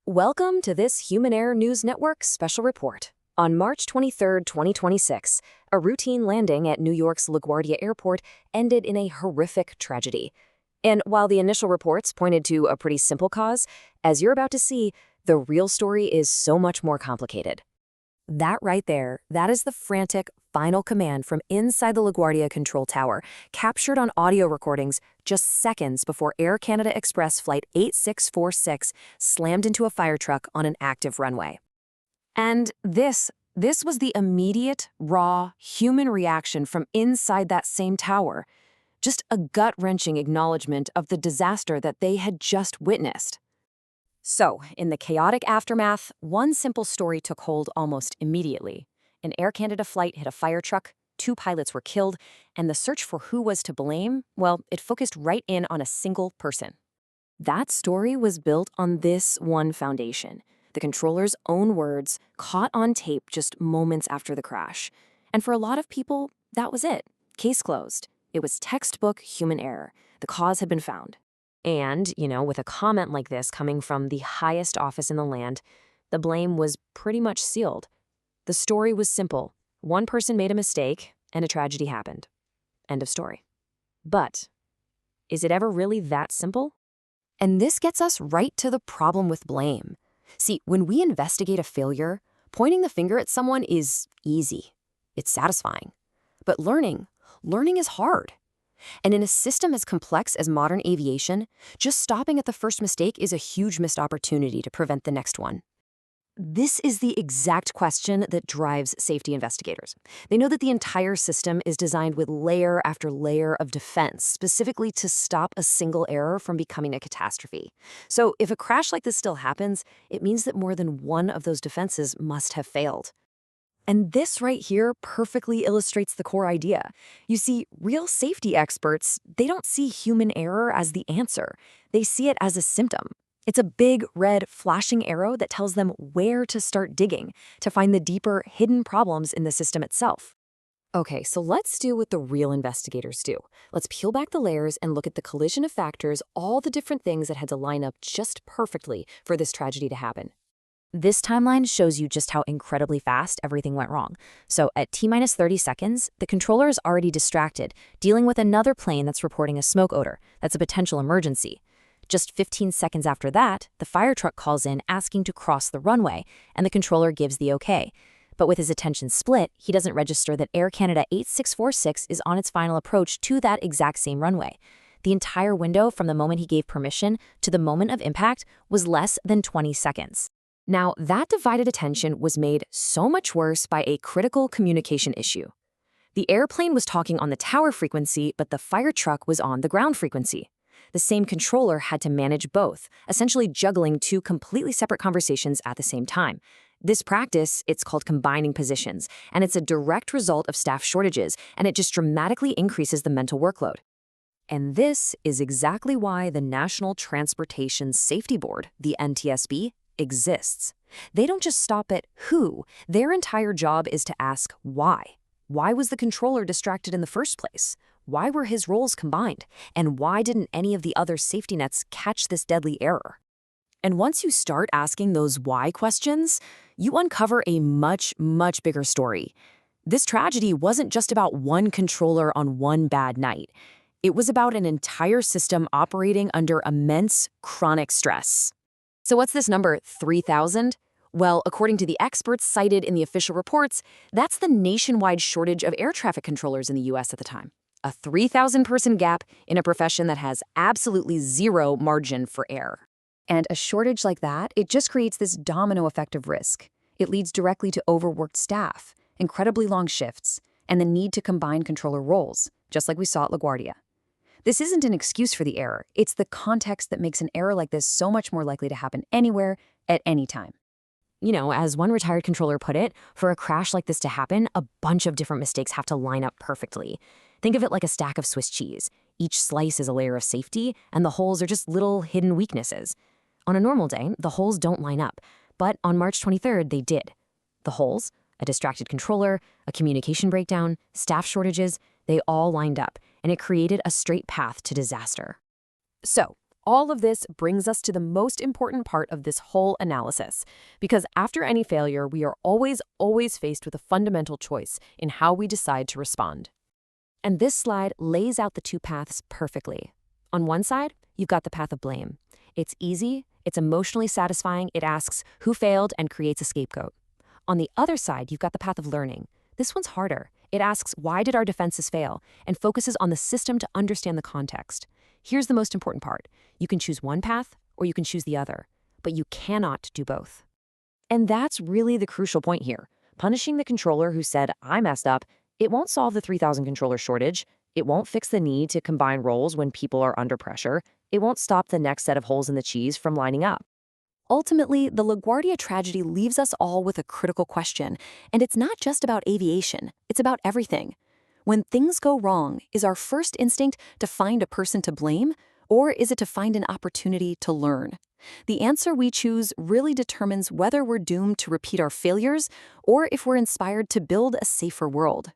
Welcome to this Human Error News Network special report. On March 23, 2026, a routine landing at New York's LaGuardia Airport ended in a horrific tragedy. And while the initial reports pointed to a pretty simple cause, as you're about to see, the real story is so much more complicated. That right there, that is the frantic final command from inside the LaGuardia control tower, captured on audio recordings just seconds before Air Canada Express Flight 8646 slammed into a firetruck on an active runway. And this was the immediate, raw, human reaction from inside that same tower. Just a gut-wrenching acknowledgement of the disaster that they had just witnessed. So, in the chaotic aftermath, one simple story took hold almost immediately. An Air Canada flight hit a fire truck, 2 pilots were killed, and the search for who was to blame, well, it focused right in on a single person. That story was built on this one foundation, the controller's own words, caught on tape just moments after the crash. And for a lot of people, that was it. Case closed. It was textbook human error. The cause had been found. And, with a comment like this coming from the highest office in the land, the blame was pretty much sealed. The story was simple. One person made a mistake, and a tragedy happened. End of story. But is it ever really that simple? And this gets us right to the problem with blame. See, when we investigate a failure, pointing the finger at someone is easy. It's satisfying. But learning is hard. And in a system as complex as modern aviation, just stopping at the first mistake is a huge missed opportunity to prevent the next one. This is the exact question that drives safety investigators. They know that the entire system is designed with layer after layer of defense, specifically to stop a single error from becoming a catastrophe. So if a crash like this still happens, it means that more than one of those defenses must have failed. And this right here perfectly illustrates the core idea. You see, real safety experts, they don't see human error as the answer. They see it as a symptom. It's a big, red, flashing arrow that tells them where to start digging to find the deeper, hidden problems in the system itself. Okay, so let's do what the real investigators do. Let's peel back the layers and look at the collision of factors, all the different things that had to line up just perfectly for this tragedy to happen. This timeline shows you just how incredibly fast everything went wrong. So at T-minus 30 seconds, the controller is already distracted, dealing with another plane that's reporting a smoke odor. That's a potential emergency. Just 15 seconds after that, the fire truck calls in asking to cross the runway, and the controller gives the okay. But with his attention split, he doesn't register that Air Canada 8646 is on its final approach to that exact same runway. The entire window from the moment he gave permission to the moment of impact was less than 20 seconds. Now, that divided attention was made so much worse by a critical communication issue. The airplane was talking on the tower frequency, but the fire truck was on the ground frequency. The same controller had to manage both, essentially juggling 2 completely separate conversations at the same time. This practice, it's called combining positions, and it's a direct result of staff shortages, and it just dramatically increases the mental workload. And this is exactly why the National Transportation Safety Board, the NTSB, exists. They don't just stop at who. Their entire job is to ask why. Why was the controller distracted in the first place? Why were his roles combined? And why didn't any of the other safety nets catch this deadly error? And once you start asking those why questions, you uncover a much, much bigger story. This tragedy wasn't just about one controller on one bad night. It was about an entire system operating under immense, chronic stress. So what's this number, 3,000? Well, according to the experts cited in the official reports, that's the nationwide shortage of air traffic controllers in the U.S. at the time. A 3,000-person gap in a profession that has absolutely zero margin for error. And a shortage like that, it just creates this domino effect of risk. It leads directly to overworked staff, incredibly long shifts, and the need to combine controller roles, just like we saw at LaGuardia. This isn't an excuse for the error. It's the context that makes an error like this so much more likely to happen anywhere, at any time. As one retired controller put it, for a crash like this to happen, a bunch of different mistakes have to line up perfectly. Think of it like a stack of Swiss cheese. Each slice is a layer of safety, and the holes are just little hidden weaknesses. On a normal day, the holes don't line up, but on March 23rd, they did. The holes, a distracted controller, a communication breakdown, staff shortages, they all lined up, and it created a straight path to disaster. So, All of this brings us to the most important part of this whole analysis, because after any failure, we are always faced with a fundamental choice in how we decide to respond. And this slide lays out the two paths perfectly. On one side, you've got the path of blame. It's easy, it's emotionally satisfying, it asks who failed and creates a scapegoat. On the other side, you've got the path of learning. This one's harder. It asks why did our defenses fail and focuses on the system to understand the context. Here's the most important part. You can choose one path or you can choose the other, but you cannot do both. And that's really the crucial point here. Punishing the controller who said, I messed up, it won't solve the 3,000 controller shortage. It won't fix the need to combine roles when people are under pressure. It won't stop the next set of holes in the cheese from lining up. Ultimately, the LaGuardia tragedy leaves us all with a critical question, and it's not just about aviation, it's about everything. When things go wrong, is our first instinct to find a person to blame, or is it to find an opportunity to learn? The answer we choose really determines whether we're doomed to repeat our failures or if we're inspired to build a safer world.